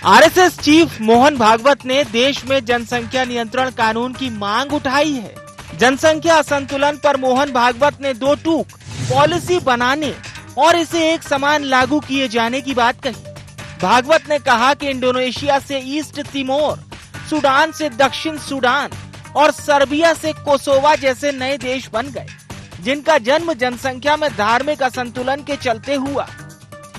RSS chief Mohan Bhagwat ने देश में जनसंख्या नियंत्रण कानून की मांग उठाई है। जनसंख्या असंतुलन पर मोहन भागवत ने दो टूक पॉलिसी बनाने और इसे एक समान लागू किए जाने की बात कही। भागवत ने कहा कि इंडोनेशिया से ईस्ट तिमोर, सूडान से दक्षिण सूडान और सर्बिया से कोसोवा जैसे नए देश बन गए, जिनका जन्म जनसंख्या में धार्मिक असंतुलन के चलते हुआ।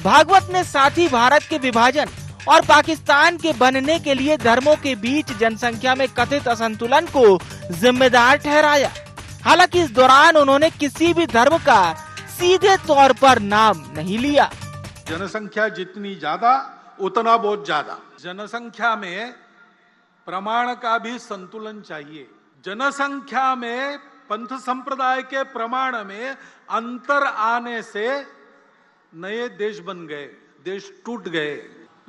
भागवत ने साथ ही भारत के विभाजन और पाकिस्तान के बनने के लिए धर्मों के बीच जनसंख्या में कथित असंतुलन को जिम्मेदार ठहराया। हालांकि इस दौरान उन्होंने किसी भी धर्म का सीधे तौर पर नाम नहीं लिया। जनसंख्या जितनी ज्यादा उतना बहुत ज्यादा। जनसंख्या में प्रमाण का भी संतुलन चाहिए। जनसंख्या में पंथ संप्रदाय के प्रमाण में अंतर आने से नए देश बन गए, देश टूट गए।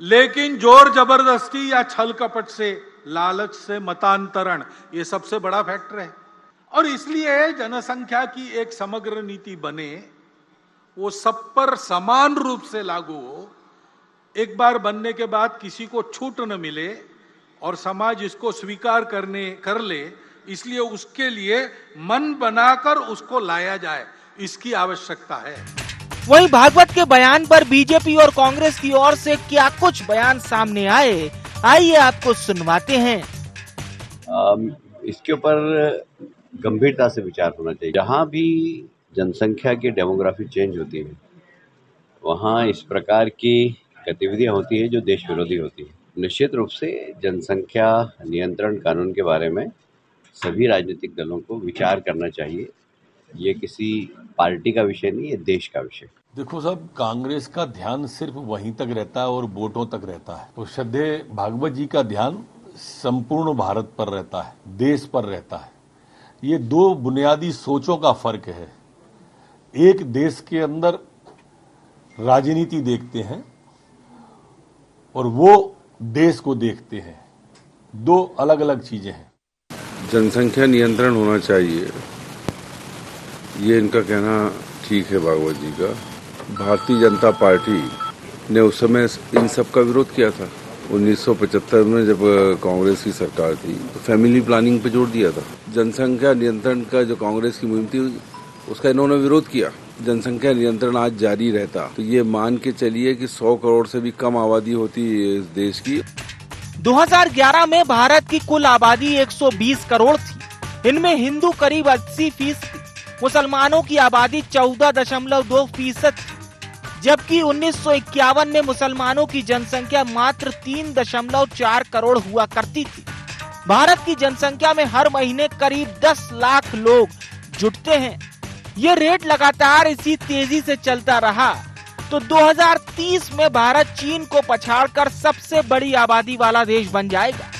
लेकिन जोर जबरदस्ती या छल कपट से, लालच से मतांतरण, ये सबसे बड़ा फैक्टर है। और इसलिए जनसंख्या की एक समग्र नीति बने, वो सब पर समान रूप से लागू हो, एक बार बनने के बाद किसी को छूट न मिले और समाज इसको स्वीकार कर ले, इसलिए उसके लिए मन बनाकर उसको लाया जाए, इसकी आवश्यकता है। वहीं भागवत के बयान पर बीजेपी और कांग्रेस की ओर से क्या कुछ बयान सामने आए, आइए आपको सुनवाते हैं। इसके ऊपर गंभीरता से विचार होना चाहिए। जहां भी जनसंख्या की डेमोग्राफी चेंज होती है, वहां इस प्रकार की गतिविधियां होती है जो देश विरोधी होती है। निश्चित रूप से जनसंख्या नियंत्रण कानून के बारे में सभी राजनीतिक दलों को विचार करना चाहिए। ये किसी पार्टी का विषय नहीं, ये देश का विषय। देखो साहब, कांग्रेस का ध्यान सिर्फ वहीं तक रहता है और वोटों तक रहता है। तो श्रद्धेय भागवत जी का ध्यान संपूर्ण भारत पर रहता है, देश पर रहता है। ये दो बुनियादी सोचों का फर्क है। एक देश के अंदर राजनीति देखते हैं और वो देश को देखते हैं, दो अलग अलग चीजें हैं। जनसंख्या नियंत्रण होना चाहिए, ये इनका कहना ठीक है भागवत जी का। भारतीय जनता पार्टी ने उस समय इन सब का विरोध किया था। 1975 में जब कांग्रेस की सरकार थी तो फैमिली प्लानिंग पे जोर दिया था। जनसंख्या नियंत्रण का जो कांग्रेस की मुहिम थी उसका इन्होंने विरोध किया। जनसंख्या नियंत्रण आज जारी रहता तो ये मान के चलिए कि 100 करोड़ से भी कम आबादी होती इस देश की। 2011 में भारत की कुल आबादी 120 करोड़ थी। इनमें हिंदू करीब 80%, मुसलमानों की आबादी 14.2%, जबकि 1951 में मुसलमानों की जनसंख्या मात्र 3.4 करोड़ हुआ करती थी। भारत की जनसंख्या में हर महीने करीब 10 लाख लोग जुटते हैं। ये रेट लगातार इसी तेजी से चलता रहा तो 2030 में भारत चीन को पछाड़कर सबसे बड़ी आबादी वाला देश बन जाएगा।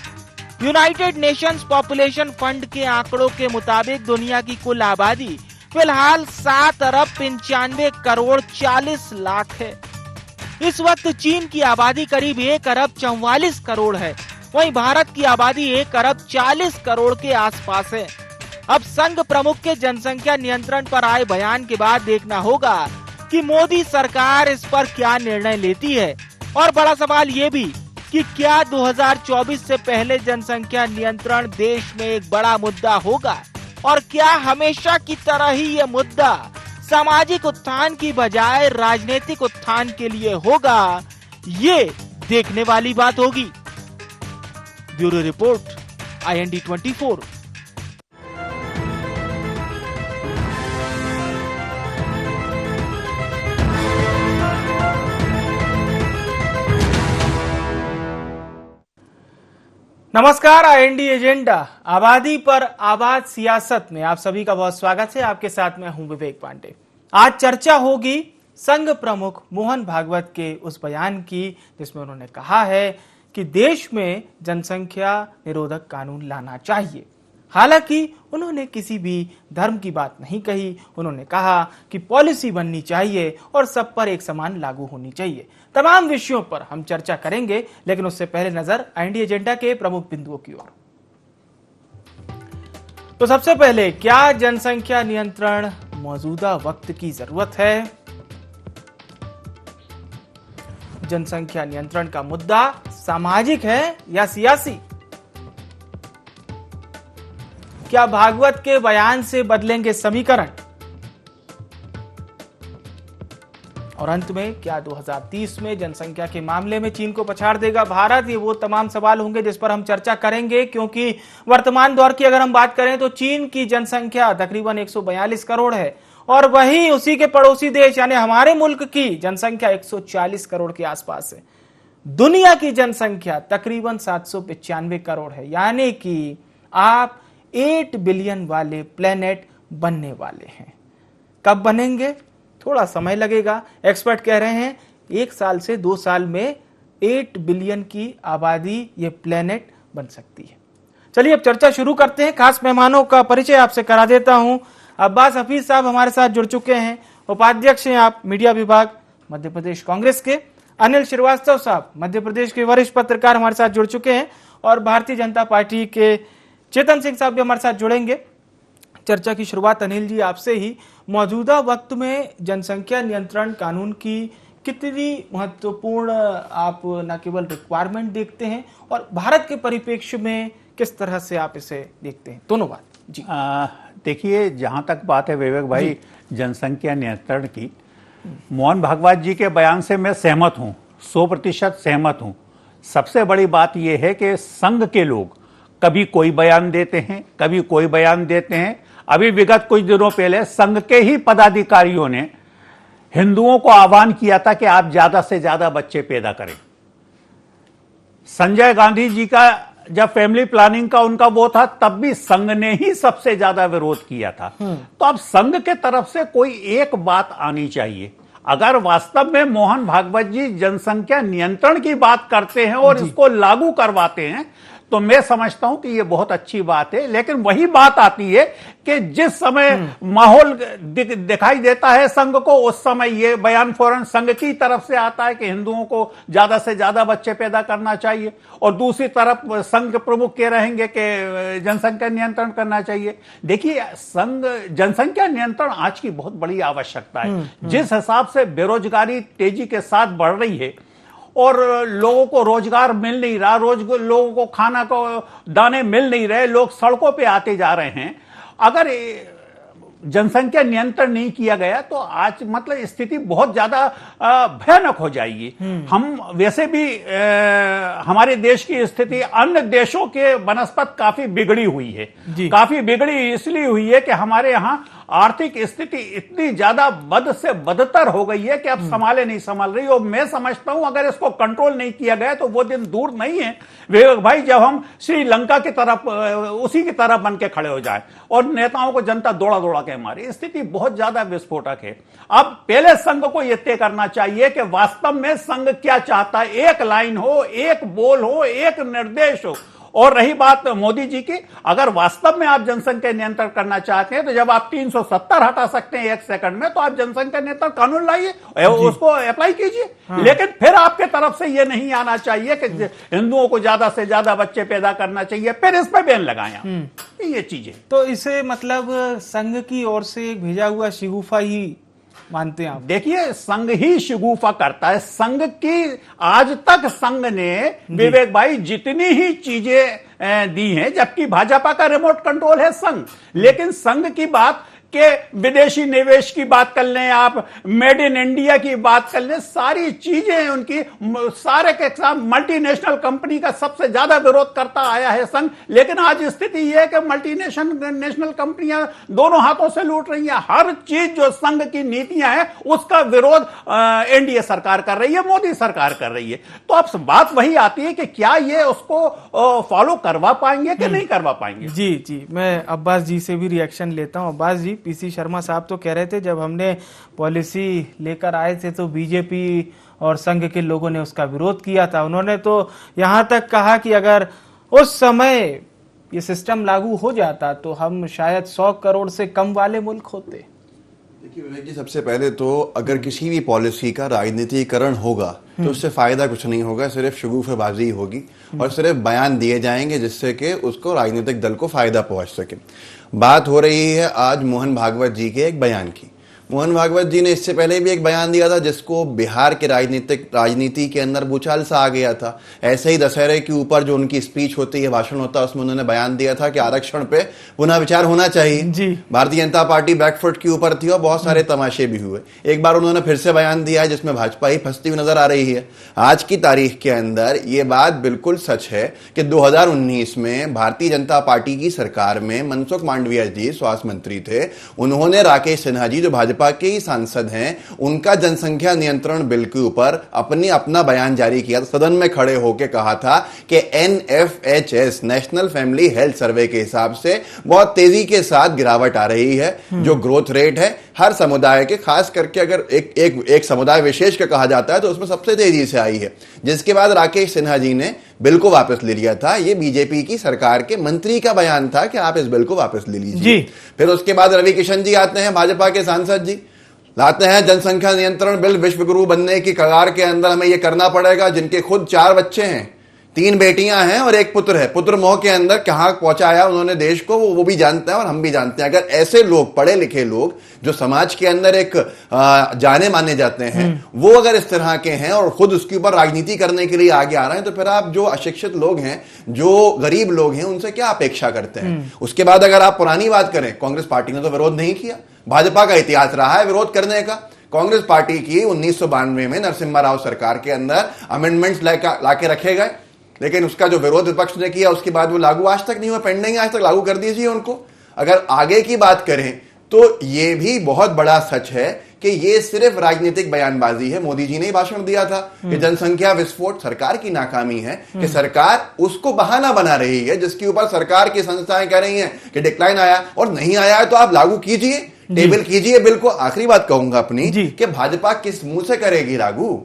यूनाइटेड नेशंस पॉपुलेशन फंड के आंकड़ों के मुताबिक दुनिया की कुल आबादी फिलहाल 7 अरब 95 करोड़ 40 लाख है। इस वक्त चीन की आबादी करीब 1 अरब 44 करोड़ है। वहीं भारत की आबादी 1 अरब 40 करोड़ के आसपास है। अब संघ प्रमुख के जनसंख्या नियंत्रण पर आए बयान के बाद देखना होगा कि मोदी सरकार इस पर क्या निर्णय लेती है। और बड़ा सवाल ये भी कि क्या 2024 से पहले जनसंख्या नियंत्रण देश में एक बड़ा मुद्दा होगा और क्या हमेशा की तरह ही ये मुद्दा सामाजिक उत्थान की बजाय राजनीतिक उत्थान के लिए होगा, ये देखने वाली बात होगी। Bureau report, IND 24। नमस्कार, IND एजेंडा आबादी पर आबाद सियासत में आप सभी का बहुत स्वागत है। आपके साथ मैं हूं विवेक पांडे। आज चर्चा होगी संघ प्रमुख मोहन भागवत के उस बयान की जिसमें उन्होंने कहा है कि देश में जनसंख्या निरोधक कानून लाना चाहिए। हालांकि उन्होंने किसी भी धर्म की बात नहीं कही। उन्होंने कहा कि पॉलिसी बननी चाहिए और सब पर एक समान लागू होनी चाहिए। तमाम विषयों पर हम चर्चा करेंगे, लेकिन उससे पहले नजर IND एजेंडा के प्रमुख बिंदुओं की ओर। तो सबसे पहले, क्या जनसंख्या नियंत्रण मौजूदा वक्त की जरूरत है? जनसंख्या नियंत्रण का मुद्दा सामाजिक है या सियासी? क्या भागवत के बयान से बदलेंगे समीकरण? और अंत में क्या 2030 में जनसंख्या के मामले में चीन को पछाड़ देगा भारत? ये वो तमाम सवाल होंगे जिस पर हम चर्चा करेंगे, क्योंकि वर्तमान दौर की अगर हम बात करें तो चीन की जनसंख्या तकरीबन 142 करोड़ है और वहीं उसी के पड़ोसी देश यानी हमारे मुल्क की जनसंख्या 140 करोड़ के आसपास है। दुनिया की जनसंख्या तकरीबन 795 करोड़ है, यानी कि आप 8 बिलियन वाले प्लेनेट बनने वाले हैं। कब बनेंगे? थोड़ा समय लगेगा। एक्सपर्ट कह रहे हैं 1 साल से 2 साल में 8 बिलियन की आबादी ये प्लेनेट बन सकती है। चलिए अब चर्चा शुरू करते हैं। खास मेहमानों का परिचय आपसे करा देता हूं। अब्बास हफीज साहब हमारे साथ जुड़ चुके हैं, उपाध्यक्ष हैं आप मीडिया विभाग मध्य प्रदेश कांग्रेस के। अनिल श्रीवास्तव साहब मध्य प्रदेश के वरिष्ठ पत्रकार हमारे साथ जुड़ चुके हैं और भारतीय जनता पार्टी के चेतन सिंह साहब भी हमारे साथ जुड़ेंगे। चर्चा की शुरुआत अनिल जी आपसे ही। मौजूदा वक्त में जनसंख्या नियंत्रण कानून की कितनी महत्वपूर्ण आप न केवल रिक्वायरमेंट देखते हैं और भारत के परिप्रेक्ष्य में किस तरह से आप इसे देखते हैं? दोनों बात जी। देखिए, जहां तक बात है विवेक भाई जनसंख्या नियंत्रण की, मोहन भागवत जी के बयान से मैं सहमत हूं, 100% सहमत हूं। सबसे बड़ी बात यह है कि संघ के लोग कभी कोई बयान देते हैं, कभी कोई बयान देते हैं। अभी विगत कुछ दिनों पहले संघ के ही पदाधिकारियों ने हिंदुओं को आह्वान किया था कि आप ज्यादा से ज्यादा बच्चे पैदा करें। संजय गांधी जी का जब फैमिली प्लानिंग का उनका वो था, तब भी संघ ने ही सबसे ज्यादा विरोध किया था। तो अब संघ के तरफ से कोई एक बात आनी चाहिए। अगर वास्तव में मोहन भागवत जी जनसंख्या नियंत्रण की बात करते हैं और इसको लागू करवाते हैं तो मैं समझता हूं कि यह बहुत अच्छी बात है। लेकिन वही बात आती है कि जिस समय माहौल दिखाई देता है संघ को, उस समय यह बयान फौरन संघ की तरफ से आता है कि हिंदुओं को ज्यादा से ज्यादा बच्चे पैदा करना चाहिए, और दूसरी तरफ संघ प्रमुख कह रहेंगे कि जनसंख्या नियंत्रण करना चाहिए। देखिए, संघ जनसंख्या नियंत्रण आज की बहुत बड़ी आवश्यकता है। जिस हिसाब से बेरोजगारी तेजी के साथ बढ़ रही है और लोगों को रोजगार मिल नहीं रहा, लोगों को खाना को दाने मिल नहीं रहे, लोग सड़कों पे आते जा रहे हैं। अगर जनसंख्या नियंत्रण नहीं किया गया तो आज मतलब स्थिति बहुत ज्यादा भयानक हो जाएगी। हम वैसे भी हमारे देश की स्थिति अन्य देशों के बनस्पत काफी बिगड़ी हुई है। काफी बिगड़ी इसलिए हुई है कि हमारे यहां आर्थिक स्थिति इतनी ज्यादा बद से बदतर हो गई है कि अब संभाले नहीं संभाल रही। और मैं समझता हूं अगर इसको कंट्रोल नहीं किया गया तो वो दिन दूर नहीं है विवेक भाई, जब हम श्रीलंका की तरफ उसी की तरफ बन के खड़े हो जाए और नेताओं को जनता दौड़ा दौड़ा के मारे। स्थिति बहुत ज्यादा विस्फोटक है। अब पहले संघ को यह तय करना चाहिए कि वास्तव में संघ क्या चाहता है। एक लाइन हो, एक बोल हो, एक निर्देश हो। और रही बात मोदी जी की, अगर वास्तव में आप जनसंख्या नियंत्रण करना चाहते हैं तो जब आप 370 हटा सकते हैं 1 सेकंड में, तो आप जनसंख्या नियंत्रण कानून लाइए, उसको अप्लाई कीजिए। लेकिन फिर आपके तरफ से यह नहीं आना चाहिए कि हिंदुओं को ज्यादा से ज्यादा बच्चे पैदा करना चाहिए, फिर इस पर बैन लगाया। ये चीजें तो इसे मतलब संघ की ओर से एक भेजा हुआ शिगुफा ही मानते हैं आप? देखिए, संघ ही शिगुफा करता है। संघ की आज तक संघ ने विवेक भाई जितनी ही चीजें दी हैं, जबकि भाजपा का रिमोट कंट्रोल है संघ, लेकिन संघ की बात के विदेशी निवेश की बात कर लें, आप मेड इन इंडिया की बात कर लें, सारी चीजें उनकी सारे के साथ मल्टीनेशनल कंपनी का सबसे ज्यादा विरोध करता आया है संघ। लेकिन आज स्थिति यह है कि मल्टीनेशनल कंपनियां दोनों हाथों से लूट रही हैं। हर चीज जो संघ की नीतियां हैं उसका विरोध एनडीए सरकार कर रही है, मोदी सरकार कर रही है। तो अब बात वही आती है कि क्या ये उसको फॉलो करवा पाएंगे कि नहीं करवा पाएंगे। जी, मैं अब्बास जी से भी रिएक्शन लेता हूं। अब्बास जी, पीसी शर्मा साहब तो कह रहे थे जब हमने पॉलिसी लेकर आए थे तो बीजेपी और संघ के लोगों ने उसका विरोध किया था। उन्होंने तो यहां तक कहा कि अगर उस समय ये सिस्टम लागू हो जाता तो हम शायद 100 करोड़ से कम वाले मुल्क होते। देखिए विवेक जी, सबसे पहले तो अगर किसी भी पॉलिसी का राजनीतिकरण होगा तो उससे फायदा कुछ नहीं होगा, सिर्फ शगुफेबाजी होगी और सिर्फ बयान दिए जाएंगे जिससे कि उसको राजनीतिक दल को फायदा पहुंच सके। बात हो रही है आज मोहन भागवत जी के एक बयान की। मोहन भागवत जी ने इससे पहले भी एक बयान दिया था जिसको बिहार के राजनीति के अंदर भूचाल सा आ गया था। ऐसे ही दशहरे के ऊपर जो उनकी स्पीच होती है, भाषण होता है, उसमें उन्होंने बयान दिया था कि आरक्षण पे पुनः विचार होना चाहिए। भारतीय जनता पार्टी बैकफुट के ऊपर थी और बहुत सारे तमाशे भी हुए। एक बार उन्होंने फिर से बयान दिया है जिसमें भाजपा ही फंसती हुई नजर आ रही है। आज की तारीख के अंदर ये बात बिल्कुल सच है कि 2019 में भारतीय जनता पार्टी की सरकार में मनसुख मांडविया जी स्वास्थ्य मंत्री थे। उन्होंने राकेश सिन्हा जी जो भाजपा के ही सांसद हैं, उनका जनसंख्या नियंत्रण बिल के ऊपर अपना बयान जारी किया। सदन में खड़े होकर कहा था कि NFHS national family health survey के हिसाब से बहुत तेजी के साथ गिरावट आ रही है। जो ग्रोथ रेट है हर समुदाय के, खास करके अगर एक समुदाय विशेष का कहा जाता है तो उसमें सबसे तेजी से आई है। जिसके बाद राकेश सिन्हा जी ने बिल को वापस ले लिया था। ये बीजेपी की सरकार के मंत्री का बयान था कि आप इस बिल को वापस ले लीजिए। फिर उसके बाद रवि किशन जी आते हैं, भाजपा के सांसद जी लाते हैं जनसंख्या नियंत्रण बिल। विश्वगुरु बनने की कगार के अंदर हमें यह करना पड़ेगा। जिनके खुद 4 बच्चे हैं, 3 बेटियां हैं और 1 पुत्र है। पुत्र मोह के अंदर कहां पहुंचाया उन्होंने देश को, वो भी जानते हैं और हम भी जानते हैं। अगर ऐसे लोग, पढ़े लिखे लोग जो समाज के अंदर एक जाने माने जाते हैं, वो अगर इस तरह के हैं और खुद उसके ऊपर राजनीति करने के लिए आगे आ रहे हैं, तो फिर आप जो अशिक्षित लोग हैं, जो गरीब लोग हैं, उनसे क्या अपेक्षा करते हैं। उसके बाद अगर आप पुरानी बात करें, कांग्रेस पार्टी ने तो विरोध नहीं किया। भाजपा का इतिहास रहा है विरोध करने का। कांग्रेस पार्टी की 1992 में नरसिम्हा राव सरकार के अंदर अमेंडमेंट्स लाके रखे गए, लेकिन उसका जो विरोध विपक्ष ने किया उसके बाद वो लागू आज तक नहीं हुआ, पेंडिंग आज तक। लागू कर दीजिए उनको। अगर आगे की बात करें तो ये भी बहुत बड़ा सच है कि ये सिर्फ राजनीतिक बयानबाजी है। मोदी जी ने ही भाषण दिया था कि जनसंख्या विस्फोट सरकार की नाकामी है, कि सरकार उसको बहाना बना रही है जिसके ऊपर सरकार की संस्थाएं कह रही हैं कि डिक्लाइन आया और नहीं आया है तो आप लागू कीजिए, टेबल कीजिए बिल को। आखिरी बात कहूंगा अपनी कि भाजपा किस मुंह से करेगी लागू।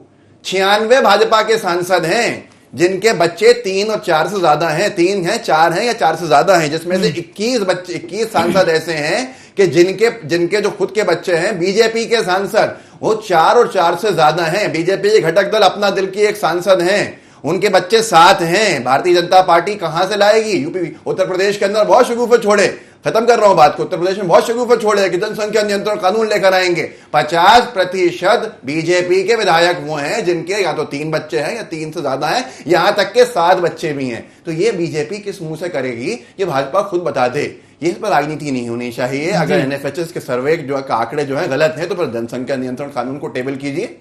96 भाजपा के सांसद हैं जिनके बच्चे 3 और 4 से ज्यादा हैं, 3 हैं, 4 हैं या 4 से ज्यादा हैं, जिसमें से 21 सांसद ऐसे हैं कि जिनके जो खुद के बच्चे हैं बीजेपी के सांसद, वो 4 और 4 से ज्यादा हैं। बीजेपी के घटक दल अपना दिल की एक सांसद हैं, उनके बच्चे 7 हैं। भारतीय जनता पार्टी कहां से लाएगी? यूपी उत्तर प्रदेश के अंदर बहुत शगुफे छोड़े, खत्म कर रहा हूं बात को, उत्तर प्रदेश में बहुत शगुफे छोड़े कि जनसंख्या नियंत्रण कानून लेकर आएंगे। 50% बीजेपी के विधायक वो हैं जिनके या तो 3 बच्चे हैं या 3 से ज्यादा हैं, यहां तक के 7 बच्चे भी हैं। तो ये बीजेपी किस मुंह से करेगी, ये भाजपा खुद बता दे। ये इस पर राजनीति नहीं होनी चाहिए। अगर NFHS के सर्वे जो आंकड़े जो है गलत है तो फिर जनसंख्या नियंत्रण कानून को टेबल कीजिए।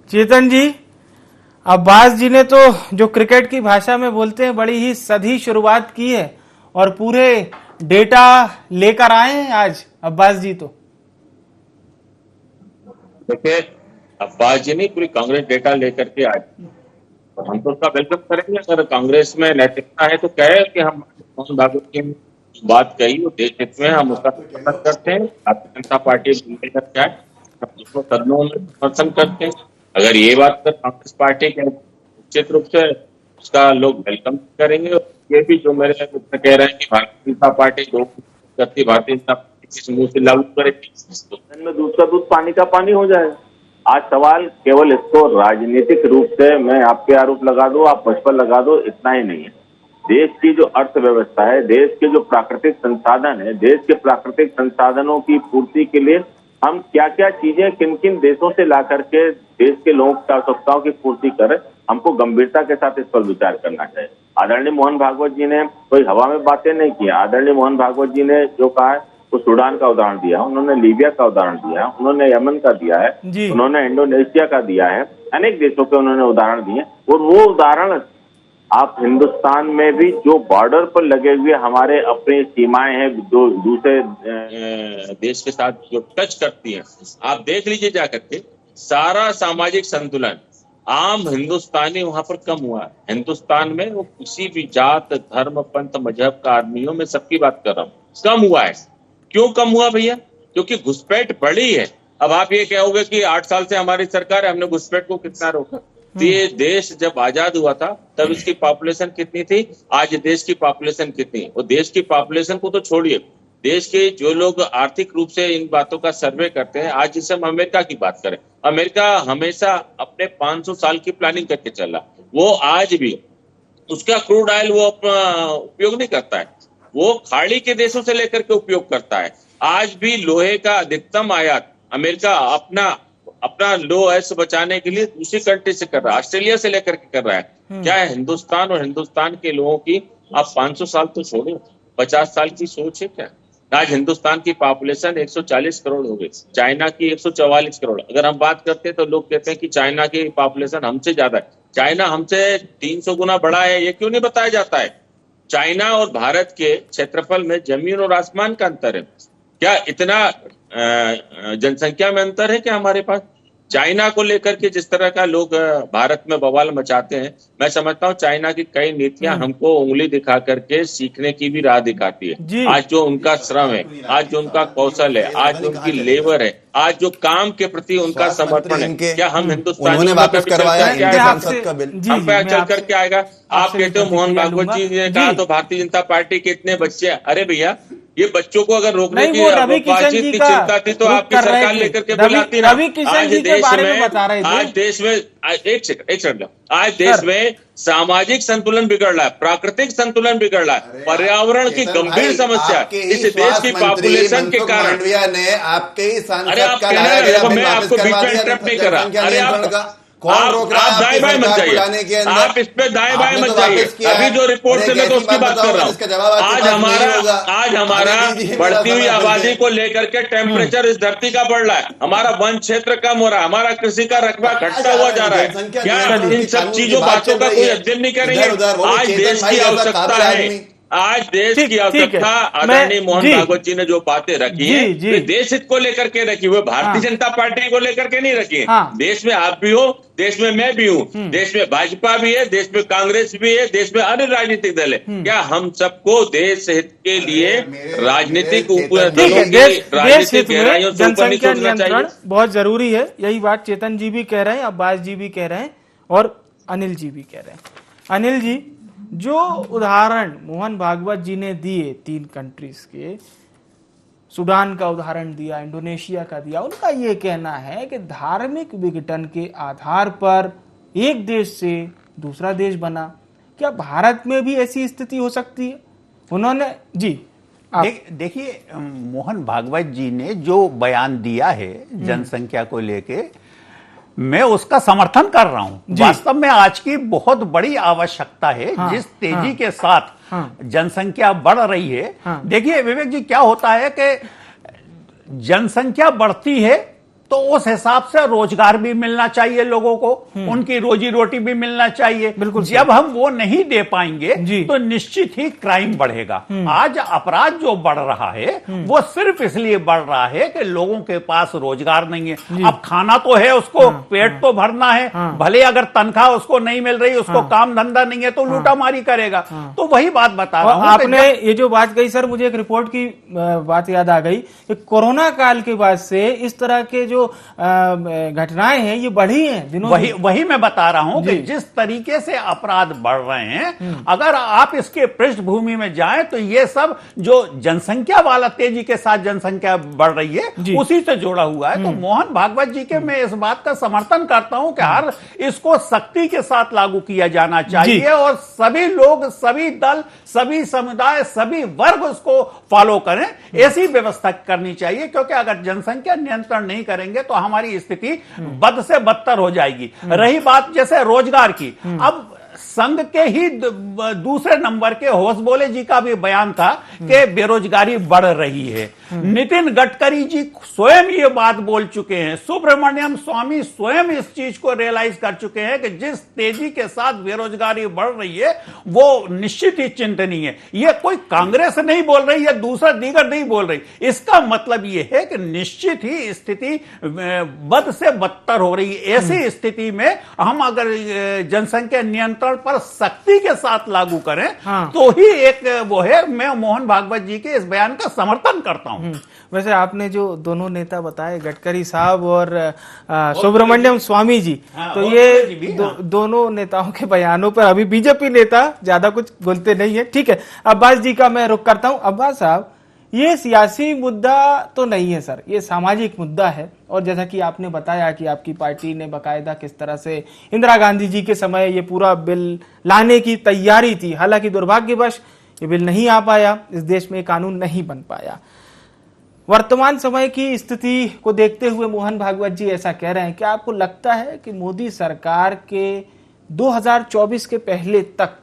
चेतन जी, अब्बास जी ने तो जो क्रिकेट की भाषा में बोलते हैं बड़ी ही सधी शुरुआत की है और पूरे डेटा लेकर आए हैं आज अब्बास जी। तो देखिए, अब्बास जी नहीं, पूरी कांग्रेस डेटा लेकर के आए और हम तो उसका वेलकम करेंगे। अगर कांग्रेस में नैतिकता है तो कहे कि हम मोहन भागवत की बात कही वो देश हित में, हम उसका समर्थन करते हैं। भारतीय जनता पार्टी लेकर के आए, हम उसको सदनों में समर्थन करते हैं। अगर ये बात कर कांग्रेस पार्टी के निश्चित रूप से उसका लोग वेलकम करेंगे। और ये भी जो मेरे कह रहे हैं कि भारतीय जनता पार्टी जो करती, भारतीय जनता पार्टी किस मुंह से लागू करेगी, में दूध का दूध पानी का पानी हो जाएगा। आज सवाल केवल इसको राजनीतिक रूप से मैं आप पे आरोप लगा दूं, आप मुझ पर लगा दो, इतना ही नहीं है। देश की जो अर्थव्यवस्था है, देश के जो प्राकृतिक संसाधन है, देश के प्राकृतिक संसाधनों की पूर्ति के लिए हम क्या क्या चीजें किन किन देशों से ला करके देश के लोगों की आवश्यकताओं की पूर्ति करें, हमको गंभीरता के साथ इस पर विचार करना चाहिए। आदरणीय मोहन भागवत जी ने कोई हवा में बातें नहीं की। आदरणीय मोहन भागवत जी ने जो कहा है वो सूडान का उदाहरण दिया, उन्होंने लीबिया का उदाहरण दिया, उन्होंने यमन का दिया है, उन्होंने इंडोनेशिया का दिया है, अनेक देशों के उन्होंने उदाहरण दिए। और वो उदाहरण आप हिंदुस्तान में भी जो बॉर्डर पर लगे हुए हमारे अपनी सीमाएं हैं, जो दूसरे देश के साथ जो टच करती हैं, आप देख लीजिए जाकर के, सारा सामाजिक संतुलन आम हिंदुस्तानी वहां पर कम हुआ है। हिंदुस्तान में वो किसी भी जात, धर्म, पंथ, मजहब का आदमी हो, मैं सबकी बात कर रहा हूँ, कम हुआ है। क्यों कम हुआ भैया? क्योंकि घुसपैठ बढ़ी है। अब आप ये कहोगे कि 8 साल से हमारी सरकार है, हमने घुसपैठ को कितना रोका। ये देश जब आजाद हुआ था तब इसकी पॉपुलेशन कितनी थी, आज देश की पॉपुलेशन कितनी है? और देश की पॉपुलेशन को तो छोड़िए, देश के जो लोग आर्थिक रूप से इन बातों का सर्वे करते हैं, आज जैसे हम अमेरिका की बात करें, अमेरिका हमेशा अपने 500 साल की प्लानिंग करके चला। वो आज भी उसका क्रूड ऑयल वो उपयोग नहीं करता है, वो खाड़ी के देशों से लेकर के उपयोग करता है। आज भी लोहे का अधिकतम आयात अमेरिका अपना लो ऐसे बचाने के लिए दूसरी कंट्री से कर रहा है, ऑस्ट्रेलिया से लेकर के कर रहा है। क्या है हिंदुस्तान और हिंदुस्तान के लोगों की, आप 500 साल तो छोड़ो, 50 साल की सोच है क्या? आज हिंदुस्तान की पॉपुलेशन 140 करोड़ हो गई, चाइना की 144 करोड़। अगर हम बात करते हैं तो लोग कहते हैं कि चाइना की पॉपुलेशन हमसे ज्यादा है। चाइना हमसे 300 गुना बड़ा है, ये क्यों नहीं बताया जाता है? चाइना और भारत के क्षेत्रफल में जमीन और आसमान का अंतर है। क्या इतना जनसंख्या में अंतर है क्या हमारे पास? चाइना को लेकर के जिस तरह का लोग भारत में बवाल मचाते हैं, मैं समझता हूँ चाइना की कई नीतियां हमको उंगली दिखा करके सीखने की भी राह दिखाती है। आज जो उनका श्रम है, आज जो उनका कौशल है, आज जो उनकी लेबर है, आज जो काम के प्रति उनका समर्पण है, क्या हम हिंदुस्तानी वापस करवाया संसद का बिल हम पे चल करके आएगा? आप कहते हो मोहन भागवत जी ने कहा तो भारतीय जनता पार्टी के इतने बच्चे, अरे भैया ये बच्चों को अगर रोकने की बातचीत की चिंता थी तो आपकी सरकार लेकर के बुलाती ना। आज देश में एक सेकंड आज देश में सामाजिक संतुलन बिगड़ रहा है, प्राकृतिक संतुलन बिगड़ रहा है, पर्यावरण की गंभीर समस्या इस देश की पॉपुलेशन के कारण। ने आपके ही अरे आप मैं आपको बीच में इंटरप्ट नहीं कर रहा। अरे आप दाएं बाएं मत जाइए, आप इस पे दाएं बाएं मत जाइए। अभी जो रिपोर्ट से मैं तो उसकी बात कर रहा हूँ। आज हमारा बढ़ती हुई आबादी को लेकर के टेम्परेचर इस धरती का बढ़ रहा है, हमारा वन क्षेत्र कम हो रहा है, हमारा कृषि का रकबा घटता हुआ जा रहा है। क्या इन सब चीजों बातों का कोई अध्ययन नहीं करेंगे? आज देश की आवश्यकता है, आज देश की आवश्यकता आदरणीय मोहन भागवत जी ने जो बातें रखी है वे देश हित को लेकर के रखी हुई, भारतीय जनता पार्टी को लेकर के नहीं रखी है। देश में आप भी हो, देश में मैं भी हूँ, देश में भाजपा भी है, देश में कांग्रेस भी है, देश में अन्य राजनीतिक दल है। क्या हम सबको देश हित के लिए राजनीतिक जनसंख्या नियंत्रण बहुत जरूरी है। यही बात चेतन जी भी कह रहे हैं, अब्बास जी भी कह रहे हैं और अनिल जी भी कह रहे हैं। अनिल जी, जो उदाहरण मोहन भागवत जी ने दिए 3 कंट्रीज के, सूडान का उदाहरण दिया, इंडोनेशिया का दिया, उनका ये कहना है कि धार्मिक विघटन के आधार पर एक देश से दूसरा देश बना। क्या भारत में भी ऐसी स्थिति हो सकती है? उन्होंने देखिए मोहन भागवत जी ने जो बयान दिया है जनसंख्या को लेके, मैं उसका समर्थन कर रहा हूं। वास्तव में आज की बहुत बड़ी आवश्यकता है। जिस तेजी के साथ जनसंख्या बढ़ रही है, देखिए विवेक जी क्या होता है कि जनसंख्या बढ़ती है तो उस हिसाब से रोजगार भी मिलना चाहिए लोगों को, उनकी रोजी रोटी भी मिलना चाहिए। बिल्कुल, जब हम वो नहीं दे पाएंगे तो निश्चित ही क्राइम बढ़ेगा। आज अपराध जो बढ़ रहा है वो सिर्फ इसलिए बढ़ रहा है कि लोगों के पास रोजगार नहीं है। अब खाना तो है, उसको पेट तो भरना है, भले अगर तनख्वाह उसको नहीं मिल रही, उसको काम धंधा नहीं है तो लूटामारी करेगा। तो वही बात बता रहा हूं। आपने ये जो बात कही सर, मुझे एक रिपोर्ट की बात याद आ गई कि कोरोना काल के बाद से इस तरह के जो घटनाएं हैं ये बढ़ी हैं दिनों। वही मैं बता रहा हूं कि जिस तरीके से अपराध बढ़ रहे हैं, अगर आप इसके पृष्ठभूमि में जाएं तो ये सब जो जनसंख्या वाला तेजी के साथ जनसंख्या बढ़ रही है उसी से जुड़ा हुआ है। तो मोहन भागवत जी के मैं इस बात का समर्थन करता हूं कि हर इसको सख्ती के साथ लागू किया जाना चाहिए और सभी लोग, सभी दल, सभी समुदाय, सभी वर्ग उसको फॉलो करें। ऐसी व्यवस्था करनी चाहिए, क्योंकि अगर जनसंख्या नियंत्रण नहीं करेंगे तो हमारी स्थिति बद से बदतर हो जाएगी। रही बात जैसे रोजगार की, अब संघ के ही दूसरे नंबर के होसबोले जी का भी बयान था कि बेरोजगारी बढ़ रही है। नितिन गडकरी जी स्वयं ये बात बोल चुके हैं, सुब्रमण्यम स्वामी स्वयं इस चीज को रियलाइज कर चुके हैं कि जिस तेजी के साथ बेरोजगारी बढ़ रही है वो निश्चित ही चिंतनीय है। ये कोई कांग्रेस नहीं बोल रही है, दूसरा दीगर नहीं बोल रही। इसका मतलब ये है कि निश्चित ही स्थिति बद से बदतर हो रही है। ऐसी स्थिति में हम अगर जनसंख्या नियंत्रण पर सख्ती के साथ लागू करें तो ही एक वो है। मैं मोहन भागवत जी के इस बयान का समर्थन करता हूं। वैसे आपने जो दोनों नेता बताए, गडकरी साहब और सुब्रमण्यम स्वामी जी, तो ये दोनों नेताओं के बयानों पर अभी बीजेपी नेता ज्यादा कुछ बोलते नहीं है। ठीक है, अब्बास जी का मैं रुख करता हूं। अब्बास साहब, ये सियासी मुद्दा तो नहीं है सर, ये सामाजिक मुद्दा है। और जैसा कि आपने बताया कि आपकी पार्टी ने बकायदा किस तरह से इंदिरा गांधी जी के समय ये पूरा बिल लाने की तैयारी थी, हालांकि दुर्भाग्यवश ये बिल नहीं आ पाया, इस देश में कानून नहीं बन पाया। वर्तमान समय की स्थिति को देखते हुए मोहन भागवत जी ऐसा कह रहे हैं कि आपको लगता है कि मोदी सरकार के 2024 के पहले तक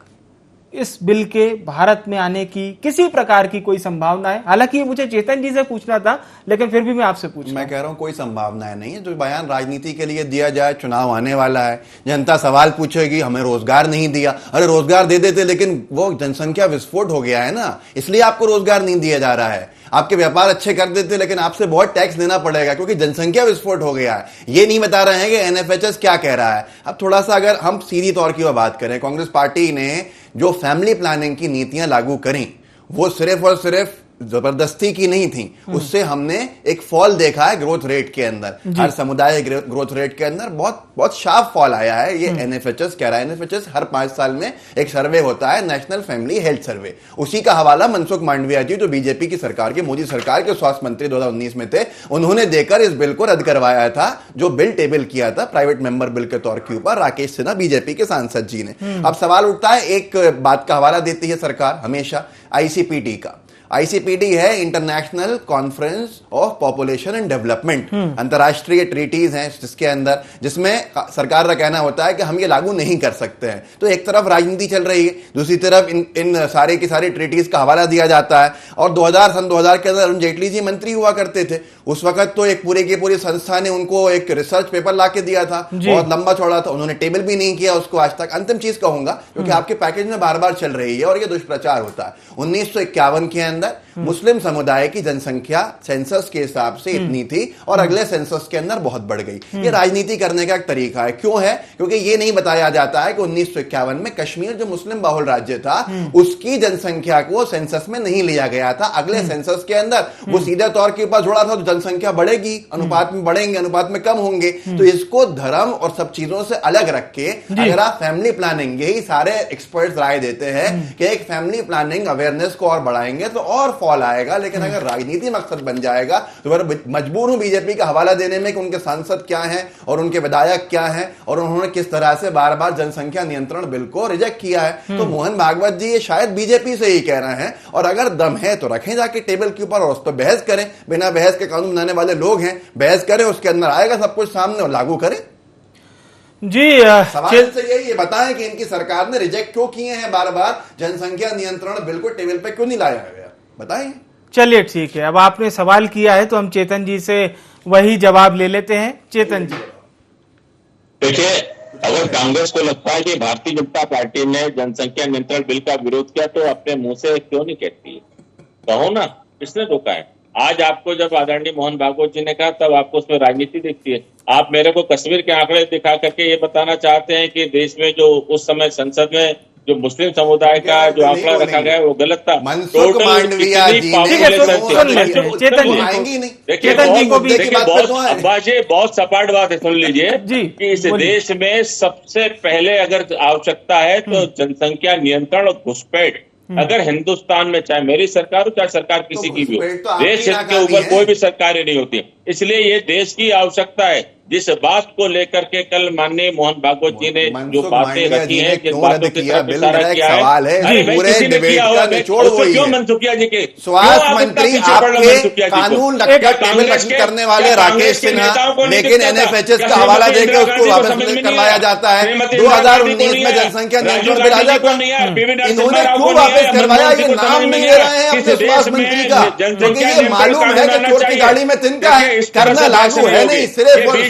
इस बिल के भारत में आने की किसी प्रकार की कोई संभावना है? हालांकि मुझे चेतन जी से पूछना था, लेकिन फिर भी मैं आपसे पूछ रहा हूं। मैं कह रहा हूं कोई संभावना नहीं है। जो बयान राजनीति के लिए दिया जाए, चुनाव आने वाला है, जनता सवाल पूछेगी हमें रोजगार नहीं दिया। अरे रोजगार दे देते, लेकिन वो जनसंख्या विस्फोट हो गया है ना, इसलिए आपको रोजगार नहीं दिया जा रहा है। आपके व्यापार अच्छे कर देते, लेकिन आपसे बहुत टैक्स देना पड़ेगा क्योंकि जनसंख्या विस्फोट हो गया है। ये नहीं बता रहे हैं कि एनएफएचएस क्या कह रहा है। अब थोड़ा सा अगर हम सीधी तौर की बात करें, कांग्रेस पार्टी ने जो फैमिली प्लानिंग की नीतियां लागू करी वो सिर्फ और सिर्फ जबरदस्ती की नहीं थी, उससे हमने एक फॉल देखा है ग्रोथ रेट के अंदर, हर समुदाय ग्रोथ रेट के अंदर बहुत बहुत शार्प फॉल आया है। ये एनएफएचएस कह रहा है। एनएफएचएस हर 5 साल में एक सर्वे होता है, नेशनल फैमिली हेल्थ सर्वे। उसी का हवाला मनसुख मांडविया जी, जो बीजेपी की सरकार के, मोदी सरकार के स्वास्थ्य मंत्री 2019 में थे, उन्होंने देकर इस बिल को रद्द करवाया था, जो बिल टेबल किया था प्राइवेट मेंबर बिल के तौर के ऊपर राकेश सिन्हा बीजेपी के सांसद जी ने। अब सवाल उठता है, एक बात का हवाला देती है सरकार हमेशा, आईसीपीडी का। आईसीपीडी है international conference of population and development, अंतरराष्ट्रीय ट्रीटीज हैं जिसके अंदर, जिसमें सरकार का कहना होता है कि हम ये लागू नहीं कर सकते हैं। तो एक तरफ राजनीति चल रही है, दूसरी तरफ इन सारे की सारी ट्रीटीज का हवाला दिया जाता है। और सन 2000 के अंदर अरुण जेटली जी मंत्री हुआ करते थे, उस वक्त तो एक पूरे की पूरी संस्था ने उनको एक रिसर्च पेपर ला के दिया था, बहुत लंबा चौड़ा था, उन्होंने टेबल भी नहीं किया उसको आज तक। अंतिम चीज कहूंगा, क्योंकि आपके पैकेज में बार बार चल रही है और ये दुष्प्रचार होता है। 1951 के अंदर मुस्लिम समुदाय की जनसंख्या सेंसस के हिसाब से इतनी थी और अगले सेंसस के अंदर बहुत बढ़ गई। ये राजनीति करने का एक तरीका है। क्यों है? क्योंकि ये नहीं बताया जाता है कि 1951 में कश्मीर जो मुस्लिम बहुल राज्य था, उसकी जनसंख्या को सेंसस में नहीं लिया गया था। अगले सेंसस के अंदर वो सीधे तौर के ऊपर जोड़ा था, तो जनसंख्या बढ़ेगी, अनुपात में बढ़ेंगे, अनुपात में कम होंगे। तो इसको धर्म और सब चीजों से अलग रख के अगर आप फैमिली प्लानिंग, यही सारे एक्सपर्ट्स राय देते हैं कि एक फैमिली प्लानिंग अवेयरनेस को और बढ़ाएंगे तो और फॉल आएगा। लेकिन अगर राजनीति मकसद बन जाएगा तो मैं मजबूर हूं बीजेपी का हवाला देने में कि उनके सांसद क्या हैं और उनके विधायक क्या हैं और उन्होंने किस तरह से बार बार जनसंख्या नियंत्रण बिल को रिजेक्ट किया है। तो मोहन भागवत जी ये शायद बीजेपी से ही कह रहे हैं, और अगर दम है तो रखें जाके टेबल के ऊपर और उस पर बहस करें। बिना बहस के कानून बनाने वाले लोग हैं, बहस करें, उसके अंदर आएगा सब कुछ सामने और लागू करें। जी सवाल से यही ये बताएं कि इनकी सरकार ने रिजेक्ट क्यों किए हैं बार बार जनसंख्या नियंत्रण बिल को, टेबल पे क्यों नहीं लाया गया, बताएं। चलिए ठीक है, अब आपने सवाल किया है तो हम चेतन जी से वही जवाब ले लेते हैं। चेतन जी, देखिए, अगर कांग्रेस को लगता है कि भारतीय जनता पार्टी ने जनसंख्या नियंत्रण बिल का विरोध किया तो अपने मुंह से क्यों नहीं कहती? कहो ना, किसने रोका है? आज आपको जब आदरणीय मोहन भागवत जी ने कहा तब आपको उसमें राजनीति दिखती है। आप मेरे को कश्मीर के आंकड़े दिखा करके ये बताना चाहते हैं कि देश में जो उस समय संसद में जो मुस्लिम समुदाय का जो आंकड़ा रखा गया वो गलत था। मनसुख मांडविया जी बहुत सपाट बात है, सुन लीजिए कि इस देश में सबसे पहले अगर आवश्यकता है तो जनसंख्या नियंत्रण और घुसपैठ, अगर हिंदुस्तान में चाहे मेरी सरकार हो चाहे सरकार किसी की भी हो, देश के ऊपर कोई भी सरकारें नहीं होती। इसलिए ये देश की आवश्यकता है। जिस बात को लेकर के कल माननीय मोहन भागवत जी ने जो बातें रखी हैं, जिन बातों की तरफ इशारा किया है, क्यों मनसुखिया जी के स्वास्थ्य मंत्री आपके कानून करने वाले राकेश सिन्हा, लेकिन एनएफएचएस का हवाला देकर उसको वापस करवाया जाता है। 2019 में जनसंख्या नियंत्रण बिल आ जाता है, इन्होंने क्यों वापस करवाया? ये नाम नहीं ले रहे हैं अपने स्वास्थ्य मंत्री का, क्योंकि ये मालूम है कि चोर की गाड़ी में तिनका है, करना लागू है नहीं,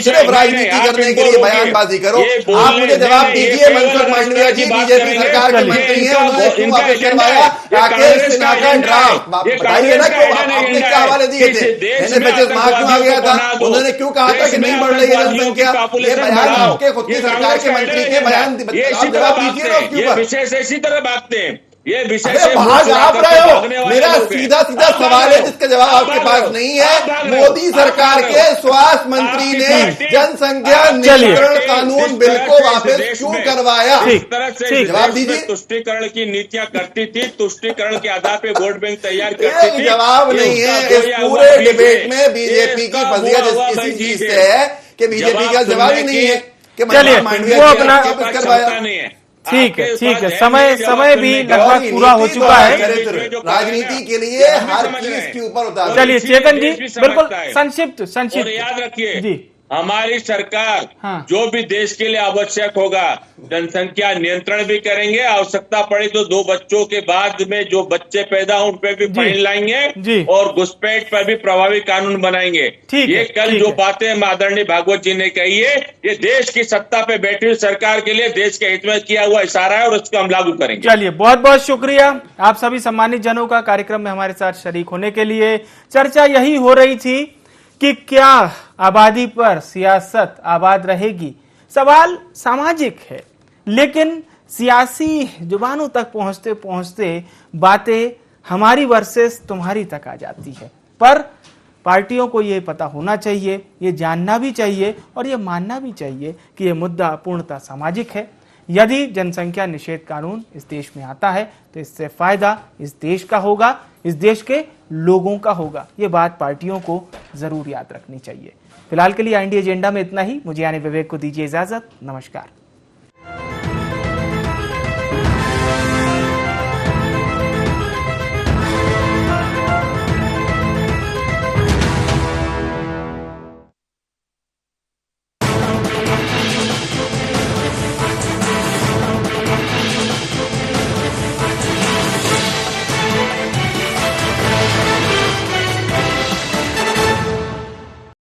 सिर्फ राजनीति करने के लिए बयानबाजी करो। आप मुझे जवाब दीजिए, मनसुख मांडविया जी बीजेपी सरकार के मंत्री हैं, उन्होंने क्यों वापस करवाया राकेश सिन्हा का ड्राफ्ट? बताइए ना, क्यों आपने क्या हवाले दिए थे? एनएफएचएस वहां क्यों आ गया था? उन्होंने क्यों कहा था कि नहीं बढ़ रही है जनसंख्या? ये बयान आपके खुद की सरकार के मंत्री के बयान, आप जवाब दीजिए ना उसके ऊपर। विषय से इसी तरह बातते हैं, ये विषय भाग आप रहे हो। मेरा सीधा सीधा सवाल है जिसका जवाब आपके पास नहीं है। मोदी सरकार के स्वास्थ्य मंत्री ने जनसंख्या नियंत्रण कानून बिल को वापस क्यों करवाया? इस तरह से जवाब दीजिए। तुष्टीकरण की नीतियां करती थी, तुष्टीकरण के आधार पे वोट बैंक तैयार करती थी। जवाब नहीं है। इस पूरे डिबेट में बीजेपी की फजीहत इसी चीज से है कि बीजेपी का जवाब ही नहीं है कि चलिए वो अपना करवाया नहीं है। ठीक है, आपके ठीक है। पास समय नहीं जवाब समय भी सुनने का। लगभग पूरा हो चुका है। राजनीति के लिए हर चीज के ऊपर उतार चलिए चेतन जी, देश भी बिल्कुल समझता है। संक्षिप्त और संक्षिप्त याद रखिए जी। हमारी सरकार हाँ। जो भी देश के लिए आवश्यक होगा, जनसंख्या नियंत्रण भी करेंगे, आवश्यकता पड़ी तो 2 बच्चों के बाद में जो बच्चे पैदा हो उन पे भी जी। फाइन लाएंगे जी। और घुसपैठ पर भी प्रभावी कानून बनाएंगे। ठीक ये है, कल ठीक जो है। बातें आदरणीय भागवत जी ने कही है, ये देश की सत्ता पे बैठी हुई सरकार के लिए देश के हित में किया हुआ इशारा है और उसको हम लागू करेंगे। चलिए, बहुत बहुत शुक्रिया आप सभी सम्मानित जनों का कार्यक्रम में हमारे साथ शरीक होने के लिए। चर्चा यही हो रही थी कि क्या आबादी पर सियासत आबाद रहेगी। सवाल सामाजिक है, लेकिन सियासी जुबानों तक पहुंचते पहुंचते बातें हमारी वर्सेस तुम्हारी तक आ जाती है। पर पार्टियों को यह पता होना चाहिए, ये जानना भी चाहिए और ये मानना भी चाहिए कि यह मुद्दा पूर्णतः सामाजिक है। यदि जनसंख्या निषेध कानून इस देश में आता है तो इससे फायदा इस देश का होगा, इस देश के लोगों का होगा। ये बात पार्टियों को जरूर याद रखनी चाहिए। फिलहाल के लिए इंडिया एजेंडा में इतना ही। मुझे यानी विवेक को दीजिए इजाजत। नमस्कार।